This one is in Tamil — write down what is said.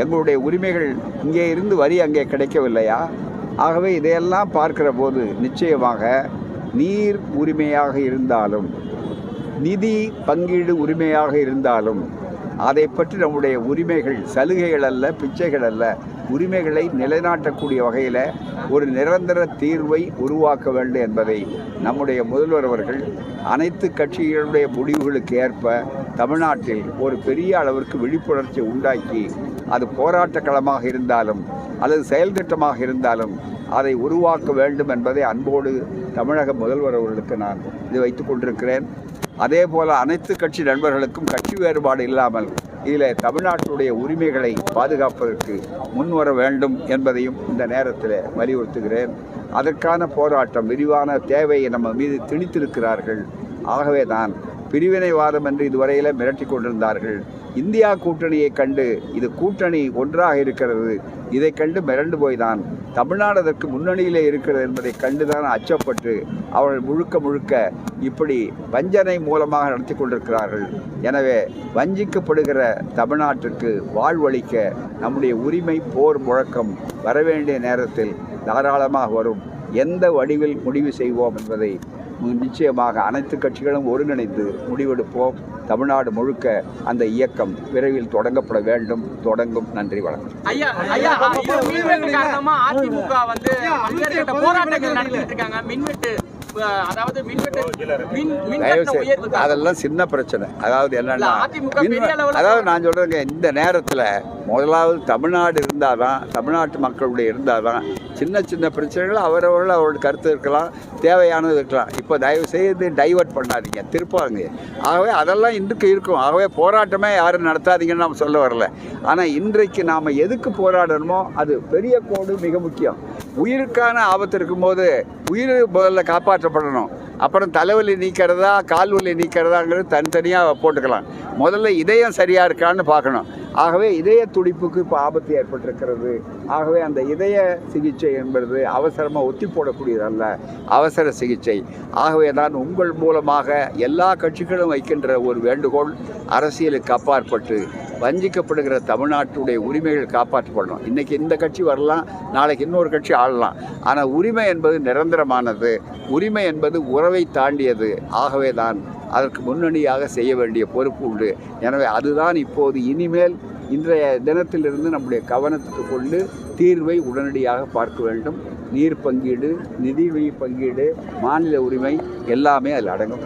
எங்களுடைய உரிமைகள் இங்கே இருந்து வரி அங்கே கிடைக்கவில்லையா? ஆகவே இதையெல்லாம் பார்க்கிற போது நிச்சயமாக நீர் உரிமையாக இருந்தாலும், நிதி பங்கீடு உரிமையாக இருந்தாலும், அதை பற்றி நம்முடைய உரிமைகள் சலுகைகள் அல்ல, பிச்சைகள் அல்ல, உரிமைகளை நிலைநாட்டக்கூடிய வகையில் ஒரு நிரந்தர தீர்வை உருவாக்க வேண்டும் என்பதை நம்முடைய முதல்வர் அவர்கள் அனைத்து கட்சிகளுடைய முடிவுகளுக்கு ஏற்ப தமிழ்நாட்டில் ஒரு பெரிய அளவிற்கு விழிப்புணர்ச்சி உண்டாக்கி, அது போராட்ட களமாக இருந்தாலும் அல்லது செயல் திட்டமாக இருந்தாலும் அதை உருவாக்க வேண்டும் என்பதை அன்போடு தமிழக முதல்வர் அவர்களுக்கு நான் இது வைத்துக் கொண்டிருக்கிறேன். அதே போல் அனைத்து கட்சி நண்பர்களுக்கும் கட்சி வேறுபாடு இல்லாமல் இதில் தமிழ்நாட்டுடைய உரிமைகளை பாதுகாப்பதற்கு முன்வர வேண்டும் என்பதையும் இந்த நேரத்தில் வலியுறுத்துகிறேன். அதற்கான போராட்டம் விரிவான தேவையை நம்ம மீது திணித்திருக்கிறார்கள். ஆகவே தான் பிரிவினைவாதம் என்று இதுவரையில் மிரட்டி கொண்டிருந்தார்கள். இந்தியா கூட்டணியை கண்டு இது கூட்டணி ஒன்றாக இருக்கிறது, இதை கண்டு மிரண்டு போய்தான் தமிழ்நாடு அதற்கு முன்னணியிலே இருக்கிறது என்பதை கண்டுதான் அச்சப்பட்டு அவர்கள் முழுக்க இப்படி வஞ்சனை மூலமாக நடத்தி கொண்டிருக்கிறார்கள். எனவே வஞ்சிக்கப்படுகிற தமிழ்நாட்டுக்கு வாழ்வளிக்க நம்முடைய உரிமை போர் முழக்கம் வரவேண்டிய நேரத்தில் தாராளமாக வரும். எந்த வடிவில் முடிவு செய்வோம் என்பதை நிச்சயமாக அனைத்து கட்சிகளும் ஒருங்கிணைந்து முடிவெடுப்போம். தமிழ்நாடு முழுக்க அந்த இயக்கம் விரைவில் தொடங்கப்பட வேண்டும், தொடங்கும். நன்றி, வணக்கம். அதெல்லாம் சின்ன பிரச்சனை. அதாவது என்னன்னா, அதாவது நான் சொல்றேங்க, இந்த நேரத்தில் முதலாவது தமிழ்நாடு இருந்தாதான், தமிழ்நாட்டு மக்களுடைய இருந்தாதான் சின்ன பிரச்சனைகள் அவரவர்கள் அவரோட கருத்து இருக்கலாம், தேவையானது இருக்கலாம். இப்போ தயவு செய்து டைவர்ட் பண்ணாதீங்க, திருப்பாங்க. ஆகவே அதெல்லாம் இன்றைக்கு இருக்கும். ஆகவே போராட்டமே யாரும் நடத்தாதீங்கன்னு நாம் சொல்ல வரல. ஆனால் இன்றைக்கு நாம் எதுக்கு போராடணுமோ அது பெரிய கோடு மிக முக்கியம். உயிருக்கான ஆபத்து இருக்கும்போது உயிர் முதல்ல காப்பாற்றப்படணும். அப்புறம் தலைவலி நீக்கிறதா கால்வலி நீக்கிறதாங்கிறது தனித்தனியாக போட்டுக்கலாம். முதல்ல இதயம் சரியாக இருக்கான்னு பார்க்கணும். ஆகவே இதய துடிப்புக்கு இப்போ ஆபத்து ஏற்பட்டிருக்கிறது. ஆகவே அந்த இதய சிகிச்சை என்பது அவசரமாக ஒத்தி போடக்கூடியதல்ல, அவசர சிகிச்சை. ஆகவே தான் உங்கள் மூலமாக எல்லா கட்சிகளும் வைக்கின்ற ஒரு வேண்டுகோள், அரசியலுக்கு அப்பாற்பட்டு வஞ்சிக்கப்படுகிற தமிழ்நாட்டுடைய உரிமைகள் காப்பாற்றப்படணும். இன்றைக்கி இந்த கட்சி வரலாம், நாளைக்கு இன்னொரு கட்சி ஆளலாம். ஆனால் உரிமை என்பது நிரந்தரமானது, உரிமை என்பது உறவை தாண்டியது. ஆகவே தான் அதற்கு முன்னணியாக செய்ய வேண்டிய பொறுப்பு உண்டு. எனவே அதுதான் இப்போது இனிமேல் இன்றைய தினத்திலிருந்து நம்முடைய கவனத்துக்கு கொண்டு தீர்வை உடனடியாக பார்க்க வேண்டும். நீர் பங்கீடு, நிதி பங்கீடு, மாநில உரிமை எல்லாமே அதில் அடங்கும்.